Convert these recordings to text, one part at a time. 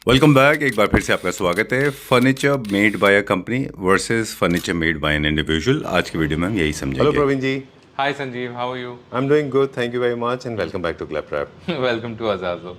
Welcome back. एक बार फिर से आपका स्वागत है। Furniture made by a company versus furniture made by an individual. आज की वीडियो में हम यही Hello, समझेंगे। Praveen ji. Hi Sanjeev, how are you? I'm doing good. Thank you very much, and welcome back to Claptrap. Welcome to Azazo.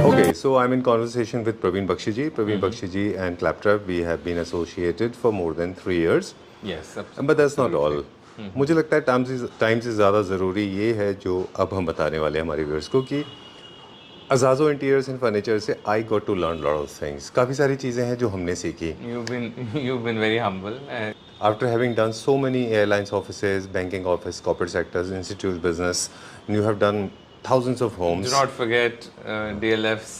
Okay, so I'm in conversation with Praveen Bakshi ji. Praveen Bakshi ji and Claptrap, we have been associated for more than 3 years. Yes, But that's not all. मुझे लगता है time से ज़्यादा ज़रूरी ये है जो अब हम बताने वाले हैं हमारे व्यूअर्स को कि अजाजो इंटीरियर्स एंड फर्नीचर से I got to learn lot of things. काफ़ी सारी चीज़ें हैं जो हमने सीखी. You've been very humble. After having done so many airlines offices, banking office, corporate sectors, institute business, you have done thousands of homes. Do not forget DLFs,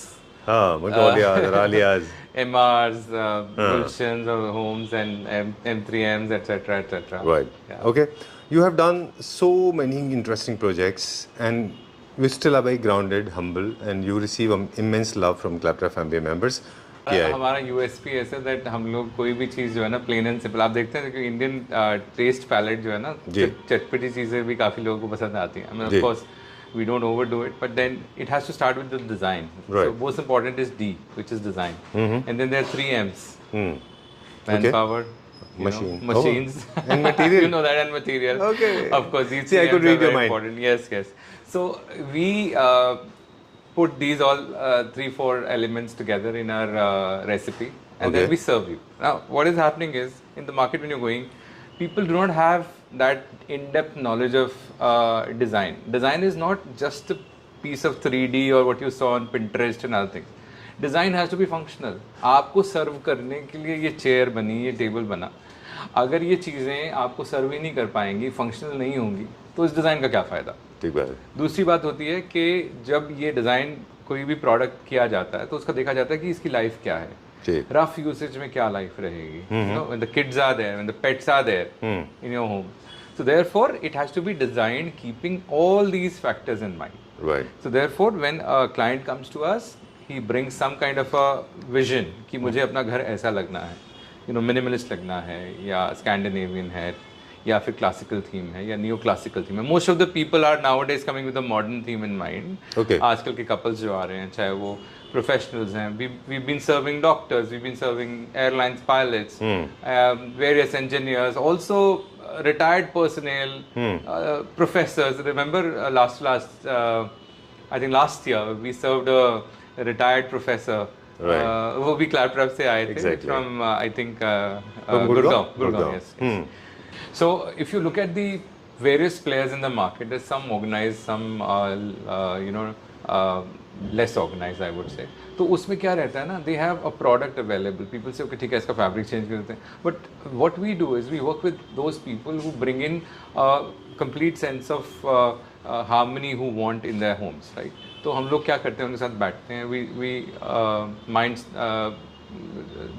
हाँ, Mongolias, Aralias. MRs, Gulshans of homes and M3Ms, etc., etc. Right. Yeah. Okay. You have done so many interesting projects, and you still are very grounded, humble, and you receive immense love from Claptrap family members. क्या है? हमारा USP ऐसा that हम लोग कोई भी चीज़ जो है ना प्लेन एंड सिंपल, आप देखते हैं कि इंडियन टेस्ट पैलेट जो है ना जी. चटपटी चीज़ें भी काफ़ी लोगों को पसंद आती हैं. I mean, ji. of course we don't overdo it, but then it has to start with the design. Right. So most important is D, which is design, and then there are three M's: Okay. manpower, Machine. machines, And material. you know that, and material. Okay. Of course, these See, I three could M's read are your very mind. important. Yes, yes. So we put these all 3-4 elements together in our recipe, and Okay. then we serve you. Now, what is happening is in the market when you're going, people do not have that in-depth knowledge of design. Design is not just a piece of 3D or what you saw on Pinterest and other things. Design has to be functional. आपको सर्व करने के लिए ये chair बनी, ये table बना, अगर ये चीज़ें आपको सर्व ही नहीं कर पाएंगी, फंक्शनल नहीं होंगी, तो इस डिज़ाइन का क्या फ़ायदा. ठीक बात है. दूसरी बात होती है कि जब ये डिज़ाइन कोई भी प्रोडक्ट किया जाता है तो उसका देखा जाता है कि इसकी लाइफ क्या है, जी. रफ यूसेज में क्या लाइफ रहेगी, when the kids are there, when the pets are there in your home. So therefore it has to be designed keeping all these factors in mind. Right. So therefore when a client comes to us, he brings some kind of a vision कि मुझे अपना घर ऐसा लगना है, minimalist लगना है, या स्कैंडिनेवियन है, या फिर क्लासिकल थीम है, या नियो क्लासिकल थीम है. Most of the people are nowadays coming with a modern theme in mind. Okay. आजकल के कपल्स जो आ रहे हैं, चाहे वो प्रोफेशनल्स हैं, we been serving doctors, we been serving airlines pilots, various engineers, also retired personnel, professors. Remember I think last year we served a retired professor. Right. वो भी Claptrap से आए थे. Exactly. From I think From Gurgaon? Gurgaon, yes. So if you look at the various players in the market, there's some organized, some less organized, I would say. तो उसमें क्या रहता है ना, they have a product available. People say, okay, ठीक है, इसका fabric change कर देते हैं. But what we do is we work with those people who bring in a complete sense of harmony who want in their homes, right? तो हम लोग क्या करते हैं, उनके साथ बैठते हैं, we mind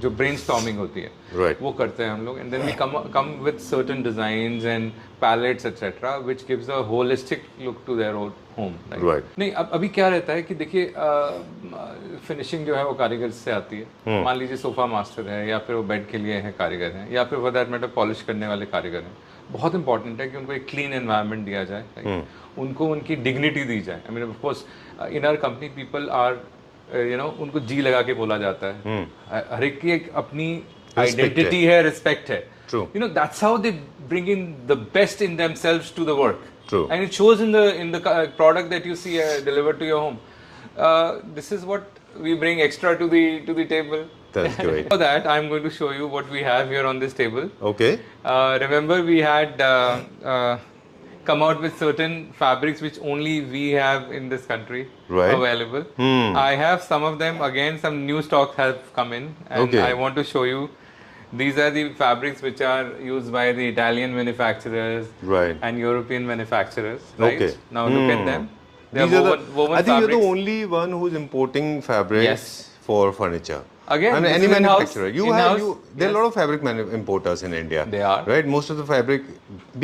जो brainstorming होती है, Right. वो करते हैं हम लोग, and then we come with certain designs and palettes etc. which gives a holistic look to their own home. Right. नहीं, अब अभी क्या रहता है कि देखिए फिनिशिंग जो है वो कारीगर से आती है. मान लीजिए सोफा मास्टर है, या फिर वो बेड के लिए है कारीगर हैं, या फिर फॉर दैट मैटर पॉलिश करने वाले कारीगर हैं. बहुत इंपॉर्टेंट है कि उनको एक क्लीन एनवायरनमेंट दिया जाए, right? उनको उनकी डिग्निटी दी जाए. I mean of course in our company people are उनको जी लगा के बोला जाता है. हर एक की एक अपनी आइडेंटिटी है, रिस्पेक्ट है. True. That's how they bring in the best in themselves to the work. True. And it shows in the product that you see delivered to your home. This is what we bring extra to the table. That's great. For that, I'm going to show you what we have here on this table. Okay. Remember, we had come out with certain fabrics which only we have in this country available. I have some of them. Again, some new stocks have come in, and I want to show you. These are the fabrics which are used by the Italian manufacturers Right. and European manufacturers. Right? Okay. Now look at them. They are These are woven I think you're fabrics. the only one who's importing fabrics Yes. for furniture. Again, I mean, this any is in-house. manufacturer. You have In-house, there are a yes. lot of fabric importers in India. They are. Right. Most of the fabric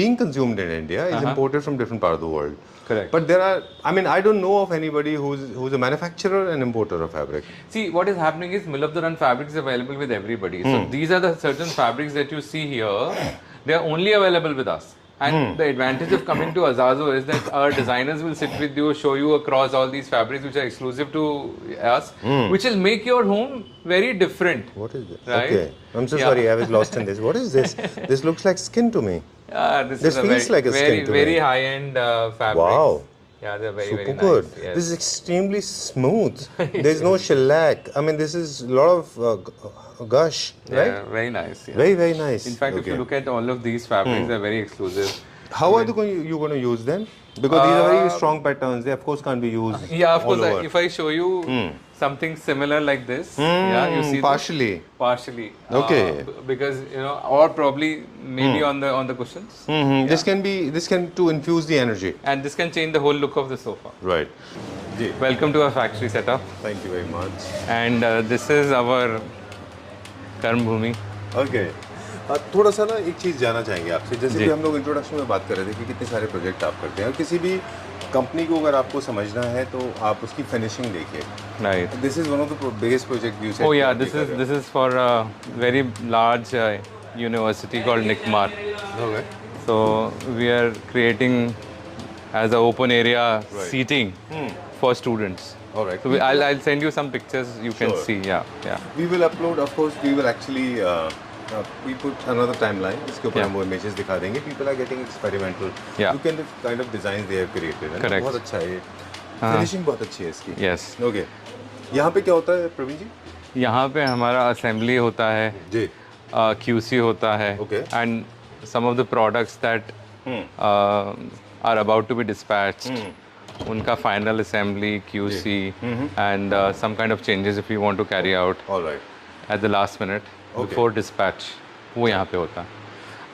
being consumed in India is imported from different part of the world. Correct. But there are. I mean, I don't know of anybody who's a manufacturer and importer of fabric. See, what is happening is mill of the run fabric is available with everybody. So these are the certain fabrics that you see here. They are only available with us. And the advantage of coming to Azazo is that our designers will sit with you, show you across all these fabrics which are exclusive to us, which will make your home very different. What is it? Right? Okay. I'm so Yeah. sorry. I was lost in this. What is this? This looks like skin to me. This This is a feels very, like a skin very, to me. very high-end fabric. Wow. Yeah, they're very, Super very good. nice. Yes. This is extremely smooth. There's no shellac. I mean, this is a lot of gush, right? Yeah, very nice. Yeah. Very, very nice. In fact, if you look at all of these fabrics, they're very exclusive. How are you going to use them? Because these are very strong patterns. They of course can't be used. Yeah, of all course. over. If I show you something similar like this, yeah, you see this? partially. Partially. Okay. Because or probably maybe on the cushions, This can to infuse the energy. and this can change the whole look of the sofa. Right. Ji. Welcome to our factory setup, Thank you very much. and this is our Karm Bhumi. Okay थोड़ा सा ना एक चीज़ जानना चाहेंगे आपसे जैसे जी। कि हम लोग इंट्रोडक्शन में बात कर रहे थे कि कितने सारे प्रोजेक्ट आप करते हैं और किसी भी कंपनी को अगर आपको समझना है तो आप उसकी फिनिशिंग देखिए Right. This is one of the biggest project you Oh yeah, this is for a very large university called NICMAR. Okay So we are creating as a open area seating for students. Alright So I'll send you some pictures you can Sure. see. Yeah. We will upload of course we will actually we put another timeline इसके ऊपर Yeah. हम वो images दिखा देंगे people are getting experimental Yeah. You can kind of design they have created Correct. बहुत अच्छा है ये फिनिशिंग बहुत अच्छी है इसकी Yes. ओके यहाँ पे क्या होता है प्रवीण जी यहाँ पे हमारा असेंबली होता है, जी QC होता है, Okay. and some of the products that are about to be dispatched, उनका final assembly, QC, and some kind of changes if we want to carry out alright at the last minute before dispatch, वो यहाँ पे होता है.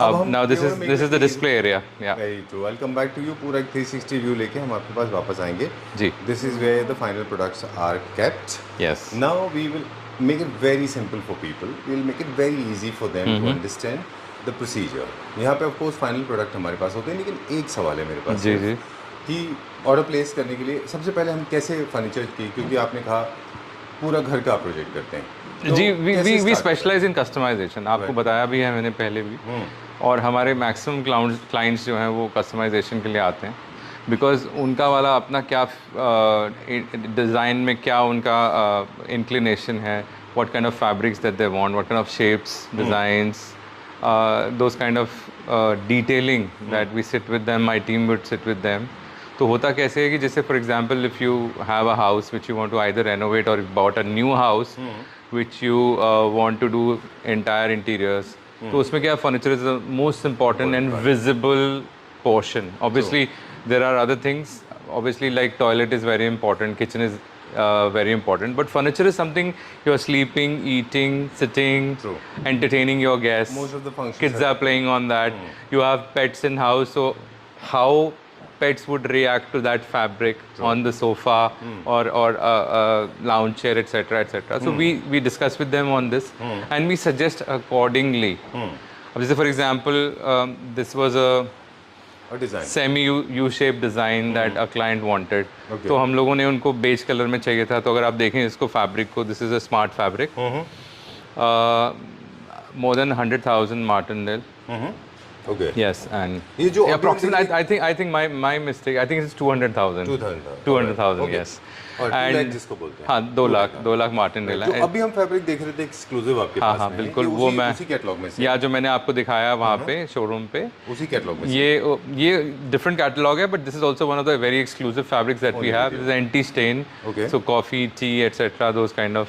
अब हम Now this you is wanna make this it is the easy. display area. Yeah. Very true I come back to you पूरा एक 360 view लेके हम आपके पास वापस आएंगे जी. This is where the final products are kept Yes. Now we will make it very simple for people we will make it very easy for them to understand the procedure यहाँ पे of course final product हमारे पास होते हैं लेकिन एक सवाल है मेरे पास जी, जी. कि ऑर्डर प्लेस करने के लिए सबसे पहले हम कैसे फर्नीचर की क्योंकि आपने कहा पूरा घर का प्रोजेक्ट करते हैं तो जी, कैसे we start specialise in customisation. आपको बताया भी है मैंने पहले भी. और हमारे मैक्सिमम क्लाइंट्स जो हैं वो कस्टमाइजेशन के लिए आते हैं बिकॉज उनका वाला अपना क्या डिज़ाइन में क्या उनका इंक्लिनेशन है, what kind of fabrics that they want, what kind of shapes, designs, those kind of detailing that we sit with them, my team would sit with them. तो होता कैसे है कि जैसे for example if you have a house which you want to either renovate or bought a new house which you want to do entire interiors, तो उसमें क्या furniture is the most important and visible portion. Obviously, there are other things. Obviously, like toilet is very important, kitchen is very important. But furniture is something you are sleeping, eating, sitting, True. entertaining your guests. Most of the functions Kids are playing on that. You have pets in house, so how pets would react to that fabric on the sofa or a lounge chair, etc., etc. So we discuss with them on this and we suggest accordingly. For example, this was a design semi U shape design that a client wanted. Okay. तो हम लोगों ने उनको beige colour में चाहिए था. तो अगर आप देखें इसको फैब्रिक को, this is a smart fabric, more than 100,000 Martindale. Okay Yes, and ये जो approximate, I think my mistake, I think it's 200,000. 200,000, Okay. yes. और 2 And- लाख जिसको बोलते हैं हाँ, 2 लाख मार्टिनडेल जो है. अभी हम फैब्रिक देख रहे थे एक्सक्लूसिव आपके हाँ, पास हाँ, में, बिल्कुल, ये वो उसी- मैं- उसी कैटलॉग में से या जो मैंने आपको दिखाया वहाँ पे शोरूम पे, उसी कैटलॉग में से ये डिफरेंट कैटलॉग है, but this is also one of the very exclusive fabrics that we have. This is anti stain, Okay. So coffee, tea, etcetera, those kind of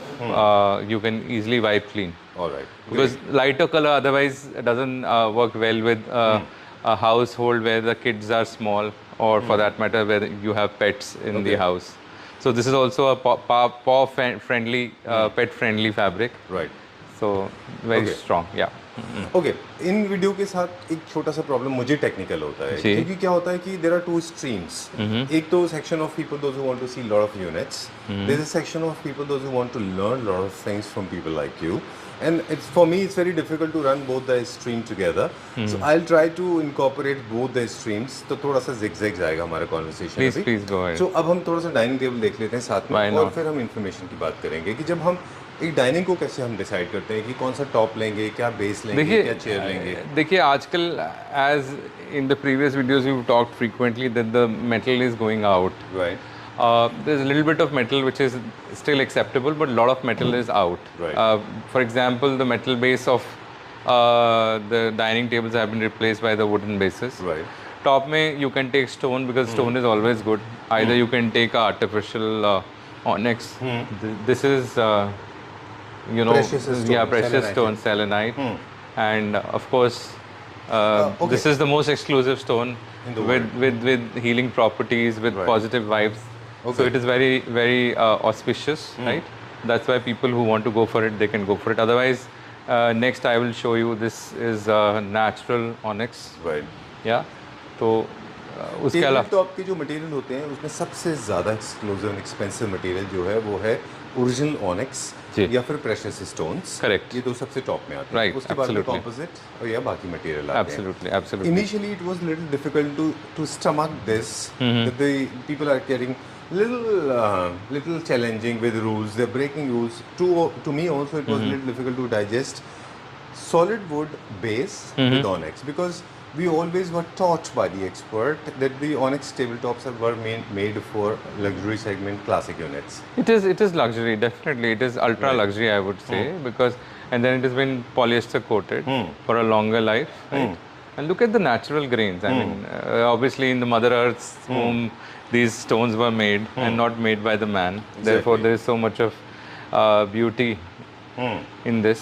you can easily wipe clean. Alright Because lighter color otherwise doesn't work well with a household where the kids are small, or for that matter where you have pets in the house. So this is also a paw friendly, pet friendly fabric. Right So very Okay. strong, yeah. Okay, इन video के साथ एक छोटा सा problem मुझे technical होता है, जी। क्योंकि क्या होता है कि देयर आर टू स्ट्रीम्स। एक तो section of people those who want to see lot of units, there is a section of people those who want to learn lot of things from people like you, and it's for me it's very difficult to run both the stream together, so I'll try to incorporate both the streams. तो थोड़ा सा zigzag जाएगा हमारा conversation Please, अभी। please go ahead. So अब हम थोड़ा सा डाइनिंग टेबल देख लेते हैं साथ Why में, और not? फिर हम इंफॉर्मेशन की बात करेंगे कि जब हम एक डाइनिंग को कैसे हम डिसाइड करते हैं कि कौन सा टॉप लेंगे, क्या बेस लेंगे, क्या चेयर लेंगे। देखिए आजकल as in the previous videos we talked frequently that the metal is going out. Right, There's a little bit of metal which is still acceptable, but a lot of metal is out. Right. For example, the metal base of the dining tables have been replaced by the wooden bases. Right, Top mein you can take stone because stone is always good. Either you can take a artificial onyx. This is you know, Precious stone, yeah, precious selenite. stone, selenite, and of course okay. this is the most exclusive stone In the with healing properties, with Right. positive vibes. So Okay. it is very auspicious, right? That's why people who want to go for it, they can go for it. Otherwise, next I will show you, this is natural onyx. Right. Yeah, तो उसके table अलावा top के जो material होते हैं उसमें सबसे ज़्यादा एक्सक्लूसिव एक्सपेंसिव मटेरियल जो है वो है ओरिजिनल ऑनिक्स जी। या फिर प्रेशियस स्टोन्स। Correct. ये दो सबसे टॉप में आते हैं। Right, उसके बाद में absolutely. कॉम्पोजिट और या बाकी मटेरियल आते हैं। absolutely. Initially, it was a little difficult to stomach this. That the people are getting little challenging with rules. They're breaking rules. To me also, it was a little difficult to digest solid wood base with onyx, because we always were taught by the expert that the onyx tabletops were made for luxury segment classic units. It is luxury, definitely. It is ultra luxury, I would say, because and then it has been polyester coated for a longer life, right? And look at the natural grains. I mean, obviously in the Mother Earth's whom these stones were made and not made by the man. Therefore, Exactly. there is so much of beauty in this.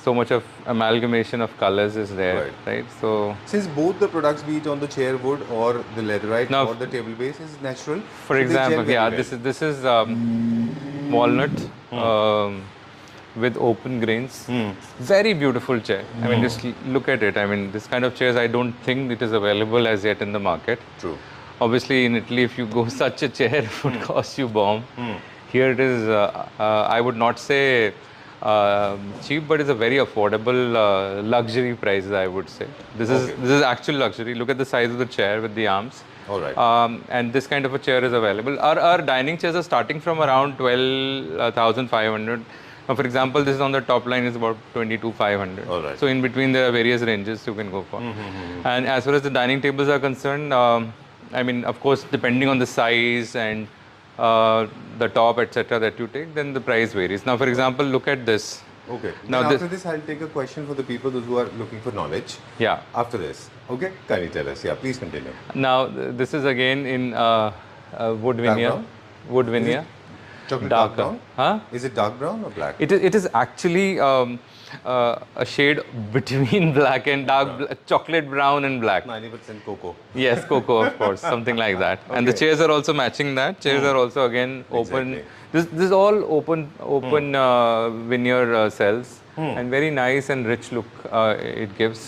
So much of amalgamation of colors is there, right? So Since both the products, be it on the chair wood or the leatherite Now, or the table base, is natural. for so they gel example, very yeah, well. this is walnut with open grains. Very beautiful chair. I mean, just look at it. I mean, this kind of chairs I don't think it is available as yet in the market. True. Obviously, in Italy, if you go, such a chair would cost you bomb. Here it is. I would not say cheap, but it's a very affordable luxury prices, I would say. This is actual luxury. Look at the size of the chair with the arms. All right. And this kind of a chair is available. Our dining chairs are starting from around 12,500. Now, for example, this is on the top line is about 22,500. All right. So in between there are various ranges you can go for. And as far as the dining tables are concerned, I mean, of course, depending on the size and the top, etc., that you take, then the price varies. Now, for example, look at this. Okay. Now Then this- after this, I'll take a question for the people those who are looking for knowledge. Yeah. After this. Okay. Kindly tell us. Yeah. Please continue. Now, this is again in wood veneer. brown? Wood veneer. Chocolate dark Darker. brown? Huh? Is it dark brown or black? It is actually a shade between black and dark, chocolate brown and black. 90% cocoa. Yes, cocoa, of course, something like that. And the Okay. chairs are also matching that. Chairs are also again open. Exactly. This is all open veneer cells, and very nice and rich look it gives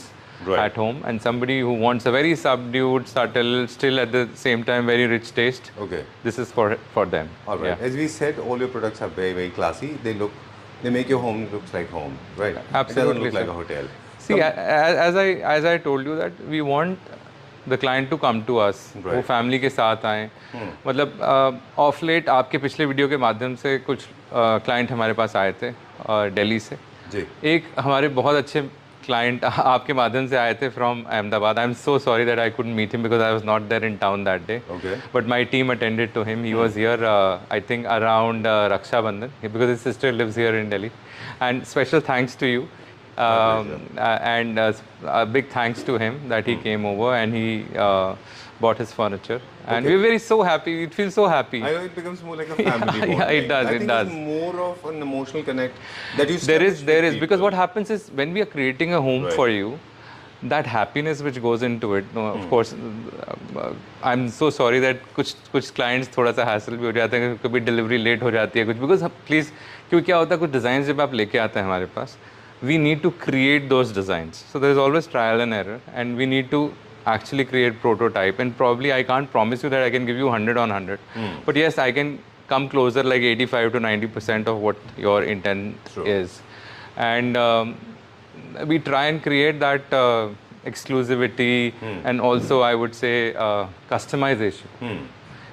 Right. at home. And somebody who wants a very subdued, subtle, still at the same time very rich taste, Okay. this is for them. All right. Yeah. As we said, all your products are very, very classy. They make your home looks like home, right? It doesn't Absolutely, look like sir. a hotel. See, as I told you that we want the client to come to us, वो Right. Family के साथ आए. मतलब of late आपके पिछले video के माध्यम से कुछ क्लाइंट हमारे पास आए थे दिल्ली से. जी. एक हमारे बहुत अच्छे क्लाइंट आपके माध्यम से आए थे from Ahmedabad. I am so sorry that I couldn't meet him because I was not there in town that day. Okay. But my team attended to him. He was here, I think, around Raksha Bandhan because his sister lives here in Delhi. And special thanks to you. And a big thanks to him that he came over and he bought his furniture. And Okay. we're very so happy. It feels so happy. I know it becomes more like a family Yeah, bond it thing. does, I it think does. it's more of an emotional connect that you There establish with is because people. what happens is when we are creating a home Right. for you, that happiness which goes into it, no, of course, I'm so sorry that कुछ clients थोड़ा सा hassle भी हो जाते हैं, कभी delivery late हो जाती है कुछ, because please, क्योंकि क्या होता है कुछ designs जब आप लेके आते हैं हमारे पास, we need to create those designs. So there is always trial and error, and we need to actually create prototype. And probably I can't promise you that I can give you 100 on 100, but yes, I can come closer like 85 to 90% of what your intent is. And we try and create that exclusivity and also I would say customization,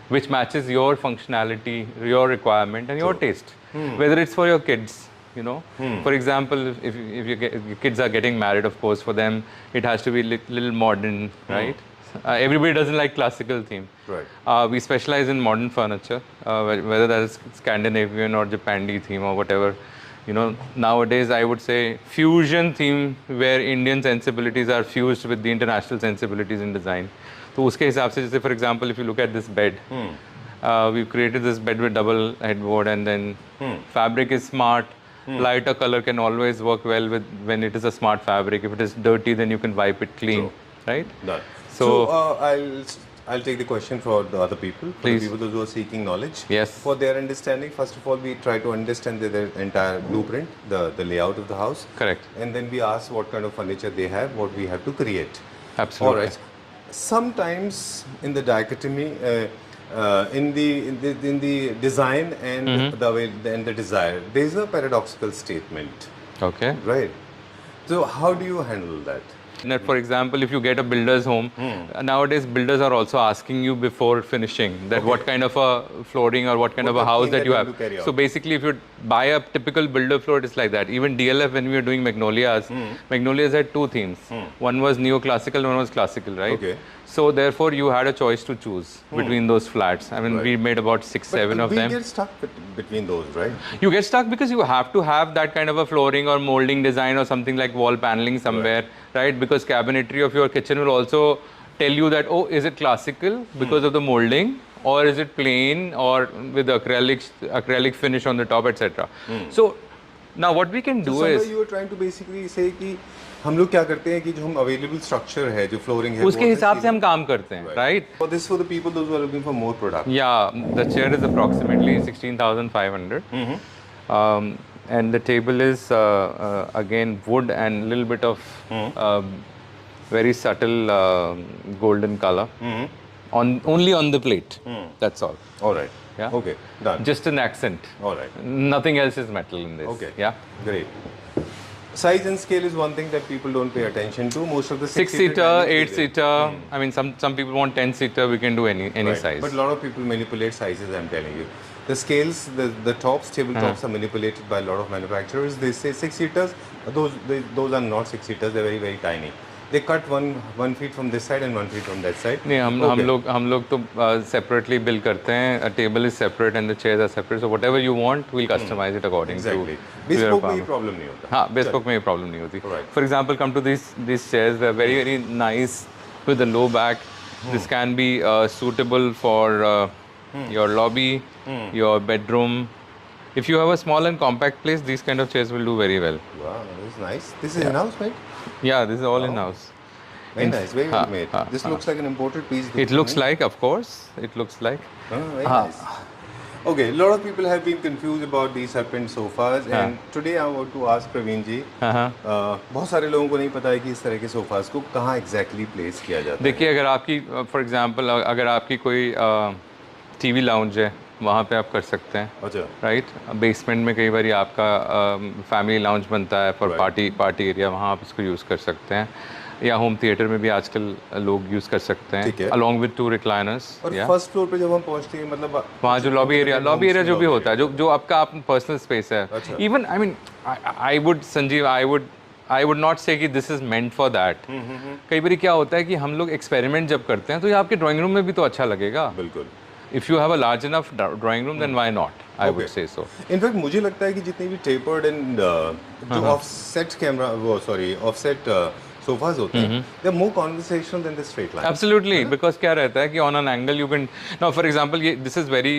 which matches your functionality, your requirement, and your taste. Whether it's for your kids, you know, for example, if your kids are getting married, of course, for them it has to be little modern, right? Everybody doesn't like classical theme. Right. We specialize in modern furniture, whether that is Scandinavian or Japandi theme or whatever. You know, nowadays I would say fusion theme where Indian sensibilities are fused with the international sensibilities in design. तो उसके हिसाब से जैसे for example if you look at this bed, we've created this bed with double headboard and then fabric is smart. Lighter color can always work well with when it is a smart fabric. If it is dirty, then you can wipe it clean, right? Done. So, I'll take the question for the other people, for Please. the people those who are seeking knowledge. Yes. For their understanding, first of all, we try to understand their entire blueprint, the layout of the house. Correct. And then we ask what kind of furniture they have, what we have to create. Absolutely. All right. Sometimes in the dichotomy, in the design and the way and the desire, there is a paradoxical statement, Okay. right? So how do you handle that? That, for example, if you get a builder's home, nowadays builders are also asking you before finishing that what kind of a flooring or what kind of a the house thing that that you you have. want to carry out. So basically, if you buy a typical builder floor, it's like that. Even DLF, when we were doing Magnolias, Magnolias had two themes. One was neoclassical, one was classical, right? Okay. So therefore, you had a choice to choose between those flats. I mean, we made about 6-7 of we them. get stuck between those, right? You get stuck because you have to have that kind of a flooring or molding design or something like wall paneling somewhere, right? Because cabinetry of your kitchen will also tell you that, oh, is it classical because of the molding, or is it plain or with acrylic finish on the top, etc. So now what we can do Somewhere is you were trying to basically say कि हम लोग क्या करते हैं कि जो हम available structure है जो फ्लोरिंग है उसके हिसाब से हम काम करते हैं, right? For this, for the people those who are looking for more product. Yeah, the chair is approximately 16,500. And the table is again wood and a little bit of very subtle golden color only on the plate. That's all. All right. Yeah. Okay. Done. Just an accent. All right. Nothing else is metal in this. Okay. Yeah. Great. Size and scale is one thing that people don't pay attention to. Most of the 6-seater, 8-seater. I mean, some people want 10-seater. We can do any Right. size. But a lot of people manipulate sizes, I'm telling you. The scales, the tops, tabletops are manipulated by a lot of manufacturers. They say 6-seaters. Those are not 6-seaters. They're very, very tiny. They cut one feet from this side and 1 feet from that side. नहीं हम लोग तो separately bill करते हैं. A table is separate and the chairs are separate. So whatever you want, we'll customize it according Exactly. to your Bespoke में ये requirement. problem नहीं होता. हाँ, bespoke में ये problem नहीं होती. Right. For example, come to these chairs. They're very very nice with a low back. This can be suitable for your lobby, your bedroom. If you have a small and compact place, these kind of chairs will do very well. Wow, this is nice. This is in-house, right? Yeah, this is all in house. Very nice, very well made. This looks like an imported piece. It looks like, of course, it looks like. Oh, very nice. Okay, a lot of people have been confused about these serpent sofas, and today I want to ask Praveen ji. बहुत सारे लोगों को नहीं पता है कि इस तरह के सोफास को कहाँ exactly place किया जाता है. देखिए, अगर आपकी फॉर एग्जांपल अगर आपकी कोई टीवी लाउंज है, वहाँ पे आप कर सकते हैं. अच्छा. राइट. बेसमेंट में कई बार आपका फैमिली लाउंज बनता है फॉर पार्टी एरिया, वहाँ आप इसको यूज़ कर सकते हैं. या होम थिएटर में भी आजकल लोग यूज़ कर सकते हैं अलॉन्ग विद 2 रिक्लाइनर्स. और फर्स्ट फ्लोर पे जब हम पहुंचते हैं मतलब वहाँ जो लॉबी एरिया जो भी होता है, जो आपका पर्सनल स्पेस है. Even I mean I would Sanjeev I would not से कि this is meant for that. कई बार क्या होता है कि हम लोग एक्सपेरिमेंट जब करते हैं तो ये आपके ड्राइंग रूम में भी तो अच्छा लगेगा. बिल्कुल. If you have a large enough drawing room, then why not? I would say so. In fact, मुझे लगता है कि जितनी भी tapered and जो offset camera offset sofas होते हैं, they're more conversational than the straight line. Absolutely, because क्या रहता है कि on an angle you can now, for example, this is very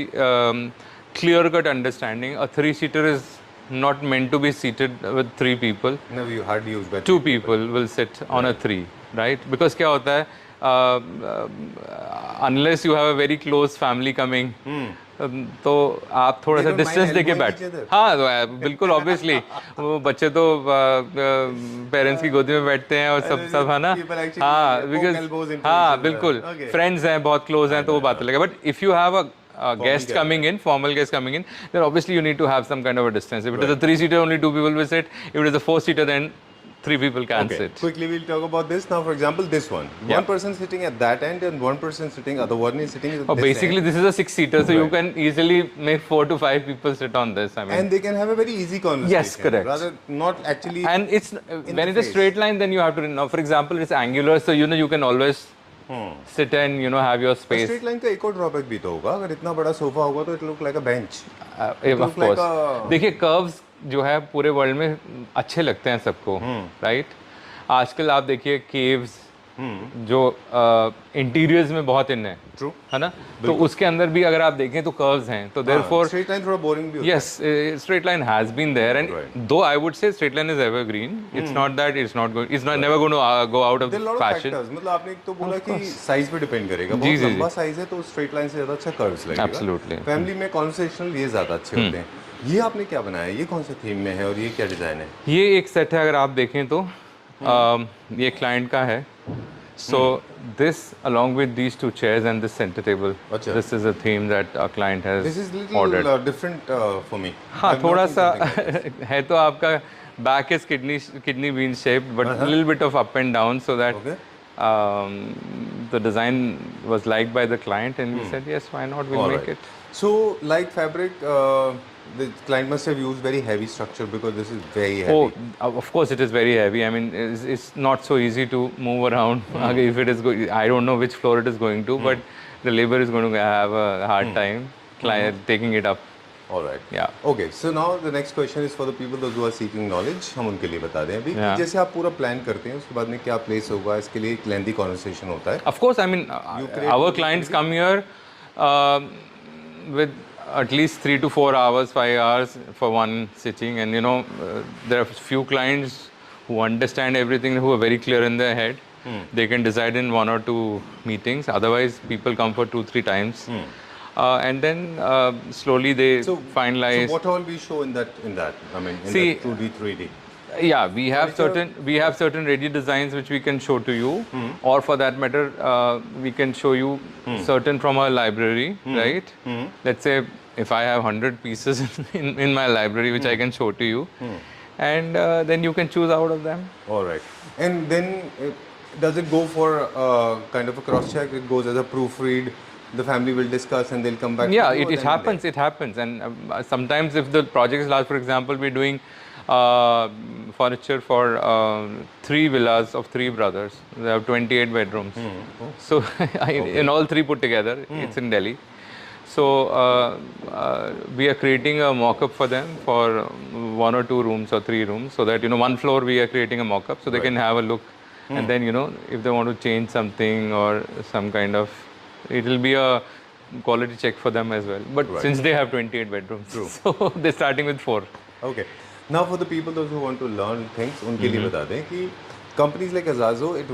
clear-cut understanding. A 3-seater is not meant to be seated with 3 people. No, you hardly use that. 2 people will sit on a 3, right? Because क्या होता है unless you have a very close family coming, तो आप थोड़ा सा don't mind distance देके elbowing बैठ each other? हाँ तो बिल्कुल ऑब्वियसली वो बच्चे तो पेरेंट्स की गोदी में बैठते हैं और सब सब है ना People actually हाँ poke because elbows into each हाँ other. बिल्कुल Okay. फ्रेंड्स हैं बहुत क्लोज हैं तो वो बात लगेगा but if you have a guest coming in, formal guest coming in, then obviously you need to have some kind of a distance. If it is a 3-seater, only 2 people will sit. If it is a 4-seater, then 3 people can Okay. sit. Quickly, we'll talk about this now. For example, this one. Yeah. One person sitting at that end and one person sitting. Other one is sitting. At Oh, this basically, end. this is a 6-seater, so you Right. can easily make 4 to 5 people sit on this. I mean, And they can have a very easy conversation. Yes, correct. Rather, not actually. and it's when the it is face. straight line, then you have to now. For example, it's angular, so you can always sit and have your space. Straight line का एक और drawback भी तो होगा अगर इतना बड़ा sofa होगा तो it look like a bench Of look like course. देखिए कर्व्स जो है पूरे वर्ल्ड में अच्छे लगते हैं सबको राइट आजकल आप देखिए केव्स जो इंटीरियर्स में बहुत इन है ट्रू है ना तो उसके अंदर भी अगर आप देखें तो कर्व्स हैं तो देयरफॉर स्ट्रेट लाइन थोड़ा बोरिंग भी होता yes straight line has been there and Right. though I would say straight line is evergreen it's not that it's not never going to go out of है lot of fashion factors मतलब आपने एक तो बोला कि size पे depend करेगा जी, बहुत जी, लंबा साइज है तो स्ट्रेट लाइन से ज्यादा अच्छा कर्व्स लगेगा Absolutely. फैमिली में कॉन्वर्सेशनल ये ज्यादा अच्छे होते हैं ये आपने क्या बनाया ये कौन सा थीम में है और ये क्या डिजाइन है ये एक सेट है अगर आप देखें तो ये क्लाइंट का है so this along with these 2 chairs and this center table अच्छा. this is a theme that our client has this is ordered little different for me हाँ थोड़ा सा है तो आपका back is kidney bean shaped but a little bit of up and down so that Okay. the design was liked by the client and we said yes why not we'll make it So, like fabric, the client must have used very heavy structure because this is very heavy. Oh, of course it is very heavy. I mean, it's not so easy to move around. If it is, I don't know which floor it is going to, but the labor is going to have a hard time taking it up. All right. Yeah. Okay. So now the next question is for the people those who are seeking knowledge. हम उनके लिए बता दें अभी कि Yeah. जैसे आप पूरा प्लान करते हैं उसके बाद में क्या प्लेस होगा इसके लिए एक लेंथी कॉन्वर्सेशन होता है. Of course, I mean, create our clients come here with at least 3 to 4 hours, 5 hours for one sitting, and there are few clients who understand everything, who are very clear in their head. They can decide in 1 or 2 meetings. Otherwise, people come for 2-3 times, and then slowly they finalize. So what all we show in that? I mean, in See, that 2D, 3D. Yeah, we have certain ready designs which we can show to you, or for that matter, we can show you certain from our library, right? Let's say if I have 100 pieces in my library which I can show to you, and then you can choose out of them. All right. And then does it go for kind of a cross check? It goes as a proofread. The family will discuss and they'll come back. Yeah, to you, it or then happens. It happens, and sometimes if the project is large, for example, we're doing furniture for 3 villas of 3 brothers. They have 28 bedrooms. So in all 3 put together, it's in Delhi. So we are creating a mock-up for them for 1 or 2 rooms or 3 rooms, so that one floor we are creating a mock-up, so they can have a look, and then if they want to change something or some kind of, it will be a quality check for them as well. But since they have 28 bedrooms, so they're starting with 4. Okay. Now for the people those who want to learn things, उनके लिए बता दें कि companies like Azazo, it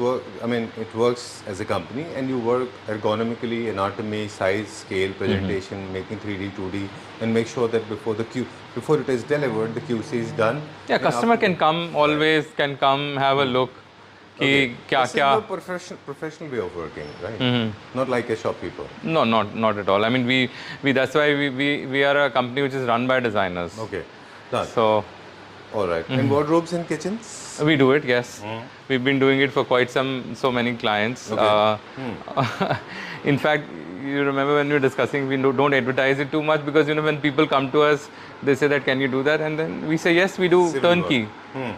works as a company and you work ergonomically, anatomy, size, scale, presentation, making 3D, 2D, and make sure that before it is delivered, the QC is done. Yeah, And customer after- can come, always can come, have a look. कि क्या This is the professional way of working, right? Not like a shopkeeper. No, not at all. I mean, we that's why we are a company which is run by designers. Okay. Done. So All right. And wardrobes and kitchens? we do it, yes. We've been doing it for quite so many clients. In fact, you remember when we were discussing, we don't advertise it too much because when people come to us, they say that can you do that, and then we say yes, we do Civil turnkey.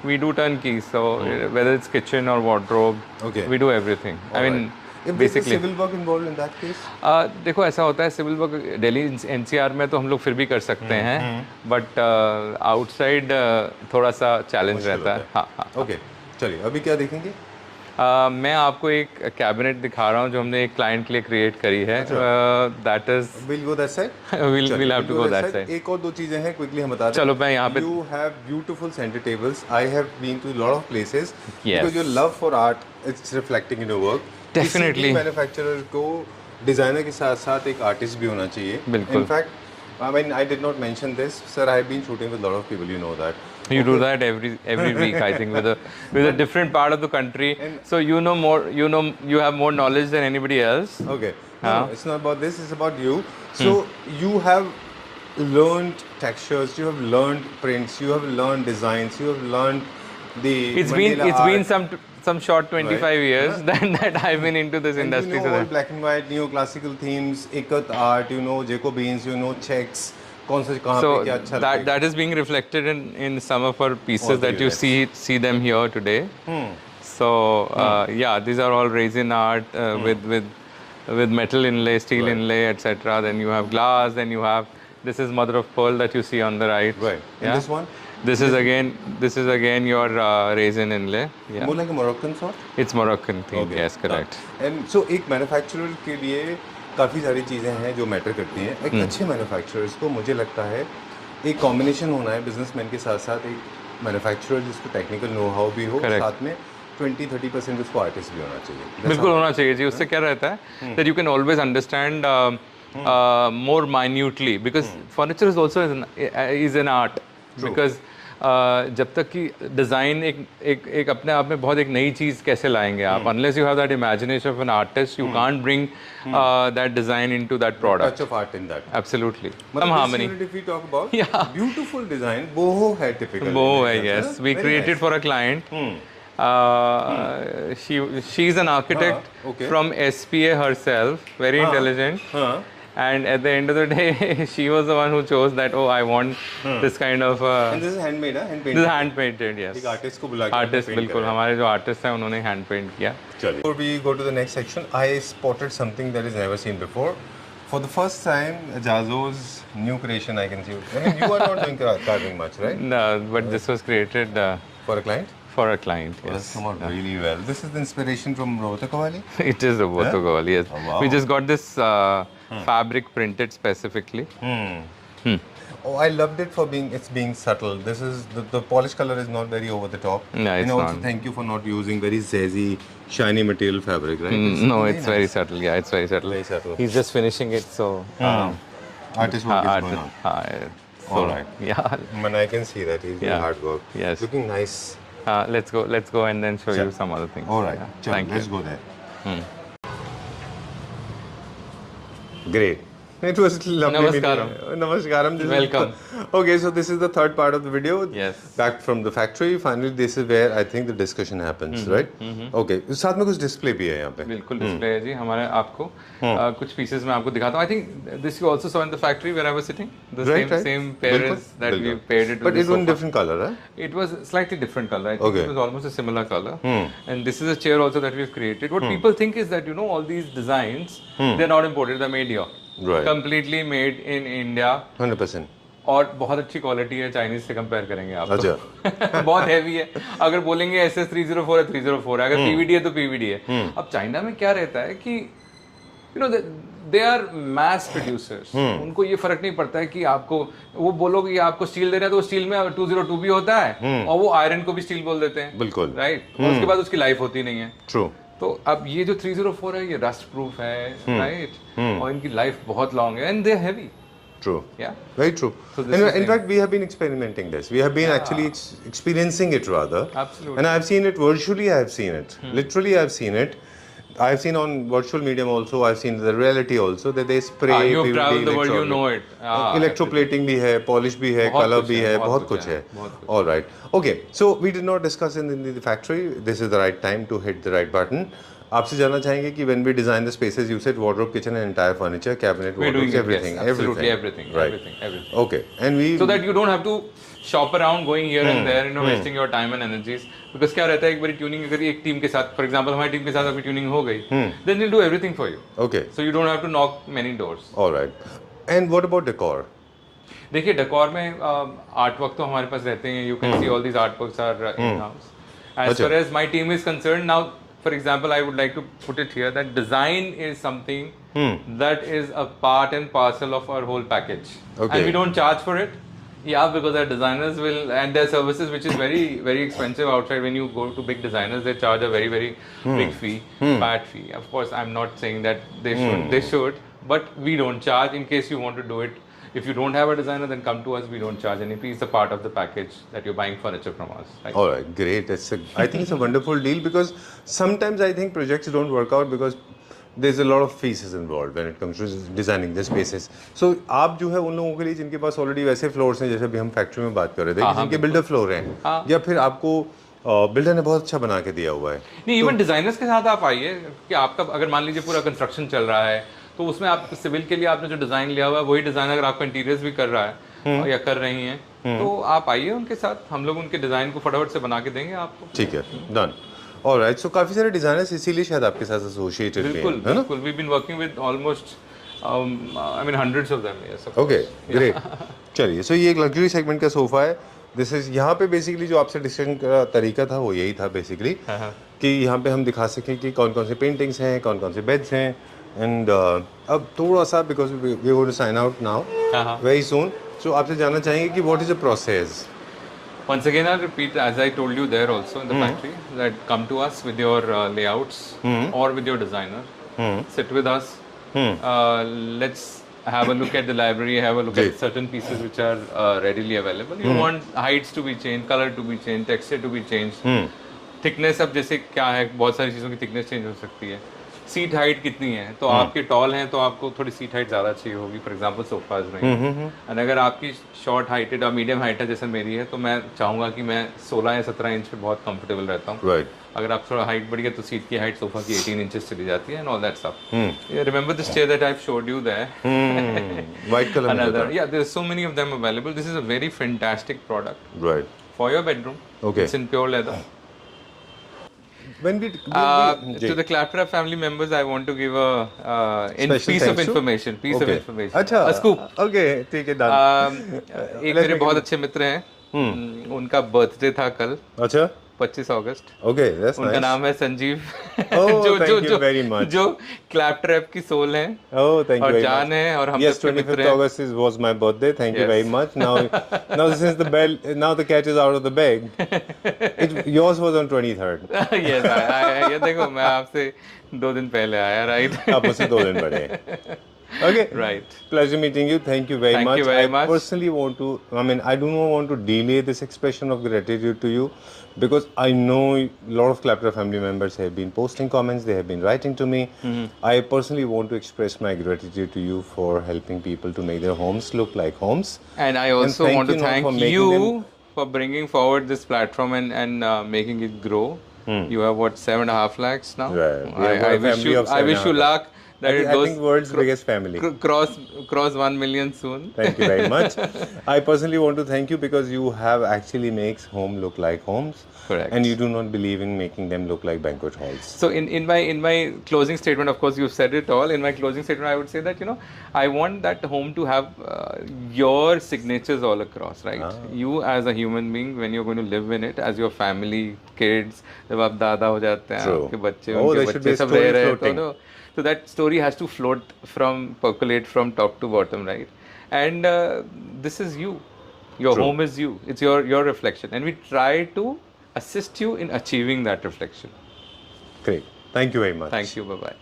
We do turnkey. So whether it's kitchen or wardrobe, Okay. we do everything. I mean, If there's a basically. civil work involved in that case? देखो ऐसा होता है civil work Delhi NCR में तो हम लोग फिर भी कर सकते हैं बट आउटसाइड थोड़ा सा चैलेंज रहता है हाँ हाँ Okay. चलिए अभी क्या देखेंगे? मैं आपको एक कैबिनेट दिखा रहा हूँ जो हमने एक क्लाइंट के लिए क्रिएट करी है that is We'll go that side. Will have to go that side एक और 2 चीजें हैं क्विकली हम बता दें. चलो, मैं यहाँ पे- You have beautiful center tables. I have been to a lot of places. Yes. Because your love for art, it's reflecting in your work. Definitely. Manufacturer को डिज़ाइनर के साथ साथ एक आर्टिस्ट भी होना चाहिए. बिल्कुल. In fact I mean, I did not mention this, sir. I have been shooting with a lot of people. You know that. You do that every week, I think, with a different part of the country. So you know more. You have more knowledge than anybody else. Okay. No, it's not about this. It's about you. So you have learned textures. You have learned prints. You have learned designs. You have learned the. It's Manila been art. some short 25 years that I've been into this And industry. you know So all that black and white, neoclassical themes, ikat art, you know Jacobins, you know checks. कौन सा कहाँ so पे क्या अच्छा that is being reflected in some of our pieces All the that you units. see them here today. So yeah, these are all resin art with metal inlay, steel inlay, etc. Then you have glass. Then you have this is mother of pearl that you see on the right. Right. And Yeah? this one? This is again your resin inlay. Yeah. More like a Moroccan sort? It's Moroccan theme. Okay. Yes, correct. And so एक manufacturer के लिए काफ़ी सारी चीज़ें हैं जो matter करती हैं. एक अच्छे मैन्युफैक्चरर्स को मुझे लगता है एक कॉम्बिनेशन होना है बिजनेसमैन के साथ साथ एक मैन्युफैक्चरर जिसको टेक्निकल नो हाउ भी हो, Correct. साथ में 20-30% उसको आर्टिस्ट भी होना चाहिए. That's बिल्कुल how- होना चाहिए जी. उससे क्या रहता है that you can always understand more minutely because furniture is also is an art. Because जब तक कि डिज़ाइन एक अपने आप में बहुत एक नई चीज़ कैसे लाएंगे आप unless you have that imagination of an artist you can't bring that design into that product. touch of art in that. Absolutely. मतलब Some this harmony. unit if we talk about Yeah. beautiful design, boho है typical. Boho in hai, that sense, yes. huh? We Very created nice. for a client. She's an architect okay. from SPA herself, very intelligent. हाँ. And at the end of the day, she was the one who chose that. Oh, I want this kind of. And this is handmade, huh? Hand This painted. is hand painted, yes. एक artist को बुला के artist paint बिल्कुल कराया. हमारे जो artist हैं उन्होंने हैंड पेंट किया. चलिए. Before we go to the next section, I spotted something that is never seen before. For the first time, Jazo's new creation I can see. I mean, you are not doing carving much, right? No, but this was created For a client? for a client. Well, that's Yes. come out really well. This is the inspiration from Rohtak Wali? It is Roboto Goal, yes. Oh, wow. We just got this fabric printed specifically. Oh, I loved it for being subtle. This is the polished color is not very over the top. No, it's and also not. thank you for not using very zazzy, shiny material fabric, right? No, very it's nice. very subtle. Yeah, it's very subtle. Very subtle. He's just finishing it, so. Artist work is going on. So, All right. Yeah. Man, I can see that he's doing Yeah. hard work. Yes. Looking nice. Let's go and then show you Sure. some other things. All right. Yeah. Chalo, Thank let's you. go there. Great. It was lovely. Namaskaram. Namaskaram. This Welcome. Okay, so this is the third part of the video. Yes. Back from the factory. Finally, this is where I think the discussion happens, right? Okay. साथ में कुछ display भी है यहाँ पे. बिल्कुल display है जी हमारे आपको कुछ पीसेस मैं आपको दिखाता हूँ. I think this you also saw in the factory where I was sitting the Right, right. Same बिल्कुल, पेयर्स दैट वी बिल्कुल. Paired it But it was in different color, right? It was slightly different color. I think Okay. it was almost a similar color. And this is a chair also that we've created. What people think is that, you know, all these designs, they're not imported, they're made here. Right. Completely made in India. 100%. और बहुत अच्छी quality है Chinese से compare करेंगे आप तो। अच्छा. बहुत हैवी है. अगर बोलेंगे SS 304 है 304 है, अगर PVD है तो PVD है. अब चाइना में क्या रहता है कि you know they are mass producers. उनको ये फर्क नहीं पड़ता है कि आपको वो बोलोगे कि आपको स्टील दे रहे हैं तो स्टील में 202 भी होता है और वो आयरन को भी स्टील बोल देते हैं. बिल्कुल. राइट. और उसके बाद उसकी लाइफ होती नहीं है. True. तो अब ये जो 304 है ये रस्ट प्रूफ है. राइट. और इनकी लाइफ बहुत लॉन्ग है and they are heavy. True. Yeah. Very true. So this And is in the- fact, we have been experimenting this. We have been actually experiencing it rather. Absolutely. And I have seen it virtually. I have seen it. Literally, I have seen it. I have seen on virtual medium also. I have seen the reality also that they spray. You have PVD, traveled the world, you electroplating. know it. Electroplating भी है, polish भी है, बहुत color कुछ भी है, है, बहुत बहुत कुछ कुछ है, है. बहुत कुछ. All right. Okay. So we did not discuss in the factory. This is the right time to hit the right button. आपसे जानना चाहेंगे कि when we design the spaces, you said wardrobe, kitchen, and entire furniture, cabinet, We're doing wardrobes, it, everything, yes, absolutely everything, Right. everything. Okay. And we So that you don't have to shop around going here and there, you know, wasting your time and energies. Because क्या रहता है एक बारी tuning अगर एक team के साथ, for example हमारी टीम के साथ अभी ट्यूनिंग हो गई, then they'll do everything for you. Okay. So you don't have to knock many doors. All right. And what about decor? देखिए डेकोर में आर्ट वर्क तो हमारे पास रहते हैं. You can see all these art works are in house. As अच्छा. far as my team is concerned, now for example, I would like to put it here that design is something that is a part and parcel of our whole package. Okay. And we don't charge for it. Yeah, because their designers will, and their services, which is very, very expensive outside. When you go to big designers, they charge a very, very big fee, fat fee. Of course, I'm not saying that they should, but we don't charge in case you want to do it. If you don't have a designer, then come to us. We don't charge any fee. It's a part of the package that you're buying furniture from us. Right? All right, great. I think it's a wonderful deal because sometimes I think projects don't work out because there's a lot of fees involved when it comes to designing the spaces. So आप जो है उन लोगों के लिए जिनके पास already वैसे floors हैं, जैसे अभी हम फैक्ट्री में बात कर रहे थे, कि जिनके बिल्डर फ्लोर हैं, या फिर आपको बिल्डर ने बहुत अच्छा बना के दिया हुआ है. नहीं, इवन डिजाइनर्स के साथ आप आइए कि आपका अगर मान लीजिए पूरा कंस्ट्रक्शन चल रहा है तो उसमें आप सिविल के लिए आपने जो डिजाइन लिया हुआ है वही डिजाइन अगर आपका इंटीरियर्स भी कर रहा है या कर रही हैं तो आप आइए उनके साथ, हम लोग उनके डिजाइन को फटाफट से बना के देंगे आपको. ठीक है, डन. ऑलराइट, सो काफी सारे डिजाइनर्स इसीलिए शायद आपके साथ एसोसिएटेड हैं, बिल्कुल है ना? बिल्कुल. We been working with almost I mean hundreds of them. Yes, okay, great. चलिए, सो ये एक लग्जरी सेगमेंट का सोफा है. दिस इज यहाँ पे बेसिकली जो आपसे डिस्कशन का तरीका था वो यही था बेसिकली कि यहाँ पे हम दिखा सकें कि कौन कौन से पेंटिंग्स हैं, कौन कौन से बेड्स हैं. एंड अब थोड़ा सा because we going to sign out now very soon, so आपसे जानना चाहेंगे कि what is the process. Once again, I'll repeat, as I told you there also in the factory, that come to us with your layouts or with your designer. Sit with us. Let's have a look at the library, have a look at certain pieces which are readily available. You want heights to be changed, color to be changed, texture to be changed. Thickness अब जैसे क्या है, बहुत सारी चीज़ों की thickness change हो सकती है. सीट हाइट कितनी है, तो आपके टॉल हैं तो आपको थोड़ी सीट हाइट ज़्यादा चाहिए होगी, फॉर एग्जांपल सोफाज में. और अगर आपकी शॉर्ट हाइटेड और मीडियम हाइट है जैसे मेरी है, तो मैं चाहूँगा कि मैं 16 या 17 इंच पे बहुत कंफर्टेबल रहता हूँ. राइट. अगर आप थोड़ा हाइट बढ़ गया तो सीट की हाइट सोफा की 18 इंचेस चली जाती है and all that stuff. Remember this chair that I have shown you there, white colour में another, yeah, there are so many of them available. This is a very fantastic product, right. for your bedroom. Okay. It's in pure leather. When we To the Claptrap family members, I want to give a Special piece of thanks to? information. Piece of Okay. information. अच्छा, A scoop. Okay, ठीक है, done. एक मेरे बहुत अच्छे मित्र हैं. उनका birthday था कल, अच्छा, 25 अगस्त. ओके, दैट्स उनका नाइस. नाम है Sanjeev. Oh, thank you very much. जो क्लैपट्रैप की सोल है Oh, thank you और very जान much. है और हम Yes, सबके मित्र 25th हैं. August was my birthday. Thank you Yes. very much. Now since now the cat is out of the bag. Yours was on 23rd. Yes, ये देखो मैं आपसे 2 दिन पहले आया, राइट. आप मुझसे 2 दिन बड़े हैं. Okay. Right. Pleasure meeting you. Thank you very Thank much. you very I much. personally want to, I do not want to delay this expression of gratitude to you because I know a lot of Claptrap family members have been posting comments, they have been writing to me. I personally want to express my gratitude to you for helping people to make their homes look like homes. And I also thank want to you, Noor, thank for making you them- for bringing forward this platform and making it grow. You have what, 7.5 lakhs now? Right. We have I a wish family you of I wish you 7.5 luck that it I goes think world's biggest family. cross 1 million soon. Thank you very much. I personally want to thank you because you have actually makes home look like homes. Correct. And you do not believe in making them look like banquet halls. So in my closing statement, of course, you've said it all. In my closing statement, I would say that I want that home to have your signatures all across, right? You as a human being, when you're going to live in it, as your family, kids, जब आप दादा हो जाते हैं, True. आपके बच्चे, Oh, उनके there should be बच्चे a सब story रह रहे हैं, floating. so that story has to percolate from top to bottom, right? And this is you. Your True. home is you. It's your reflection, and we try to assist you in achieving that reflection. Great. Thank you very much. Thank you. Bye bye.